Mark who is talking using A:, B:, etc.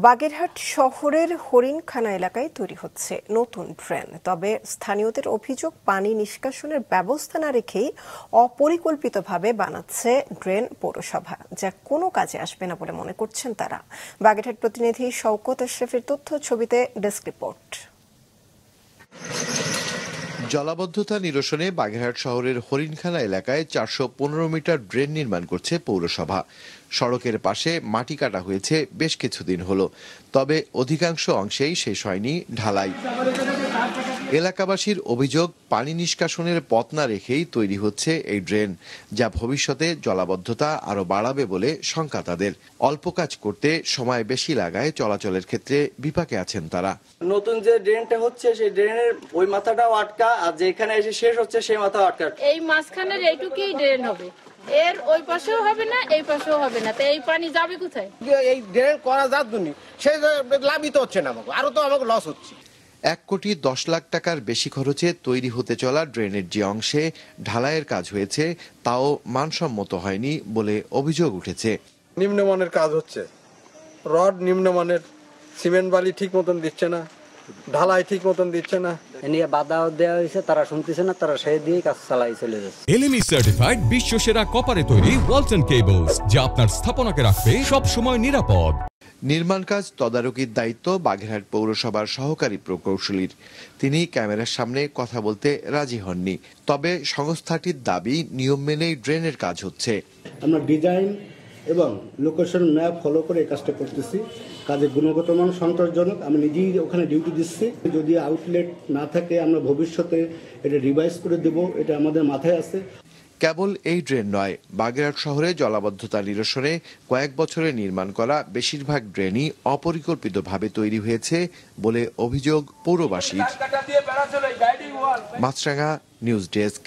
A: বাগেরহাট শহরের হরিণখানা এলাকায় তৈরি হচ্ছে নতুন ড্রেন। তবে স্থানীয়দের অভিযোগ, পানি নিষ্কাশনের ব্যবস্থা না রেখেই অপরিকল্পিতভাবে বানাচ্ছে ড্রেন পৌরসভা, যা কোনো কাজে আসবে না বলে মনে করছেন তারা। বাগেরহাট প্রতিনিধি শওকত আশরাফের তথ্য, ছবিতে ডেস্ক রিপোর্ট।
B: জলাবদ্ধতা নিরসনে বাগেরহাট শহরের হরিণখানা এলাকায় 415 মিটার ড্রেন নির্মাণ করছে পৌরসভা। সড়কের পাশে মাটি কাটা হয়েছে বেশ কিছুদিন হলো, তবে অধিকাংশ অংশেই শেষ হয়নি ঢালাই। এলাকাবাসীর অভিযোগ, পানি নিষ্কাশনের পথ না রেখেই তৈরি হচ্ছে এই ড্রেন, যা ভবিষ্যতে জলাবদ্ধতা আরো বাড়াবে বলে শঙ্কা তাদের। অল্প কাজ করতে সময় বেশি লাগায় চলাচলের ক্ষেত্রে বিপাকে আছেন তারা।
C: নতুন যে ড্রেনটা হচ্ছে সেই ড্রেনের ওই মাথাটাও আটকা, আর যেখানে এসে শেষ হচ্ছে সেই মাথা আটকা।
D: এই মাঝখানের এইটুকুই ড্রেন হবে, এর ওই পাশেও হবে না, এই পাশেও হবে না, তো এই পানি যাবে কোথায়?
E: এই ড্রেন করা যাচ্ছে সেই লাভই তো হচ্ছে না, আমাকে আরো তো আমাকে লস হচ্ছে।
B: 1,10,00,000 টাকার বেশি খরচে তৈরি হতে চলা ড্রেনের যে অংশে ঢালাইয়ের কাজ হয়েছে তাও মানসম্মত হয়নি বলে অভিযোগ উঠেছে।
F: নিম্নমানের কাজ হচ্ছে, রড নিম্নমানের, সিমেন্ট বালি ঠিক মতন দিচ্ছে না, ঢালাই ঠিক মতন দিচ্ছে না।
C: নিয়ে বাধা দেওয়া হয়েছে, তারা শুনতেছে না, তারা সেই দিয়ে কাজ চালাই চলে যাচ্ছে।
G: এলএমই সার্টিফাইড বিশ্ব সেরা কপারে তৈরি ওয়ালটন কেবলস, যা আপনার স্থাপনাকে রাখবে সব সময় নিরাপদ।
B: নির্মাণ কাজ তদারকির দায়িত্ব বাগেরহাট পৌরসভার সহকারী প্রকৌশলীর। তিনি ক্যামেরার সামনে কথা বলতে রাজি হননি, তবে সংস্থাটির দাবি নিয়ম মেনেই ড্রেনের কাজ হচ্ছে।
H: আমরা ডিজাইন এবং লোকেশন ম্যাপ ফলো করে এই কাজটা করতেছি। কাজের গুণগত মান সন্তোষজনক। আমি নিজেই ওখানে ডিউটি দিচ্ছি। যদি আউটলেট না থাকে আমরা ভবিষ্যতে এটা রিভাইজ করে দেব, এটা আমাদের মাথায় আছে।
B: কেবল এই ড্রেন নয়, বাগেরহাট শহরে জলাবদ্ধতা নিরসনে কয়েক বছরে নির্মাণ করা বেশিরভাগ ড্রেনই অপরিকল্পিতভাবে তৈরি হয়েছে বলে অভিযোগ পৌরবাসীর। মাছরাঙা নিউজ ডেস্ক।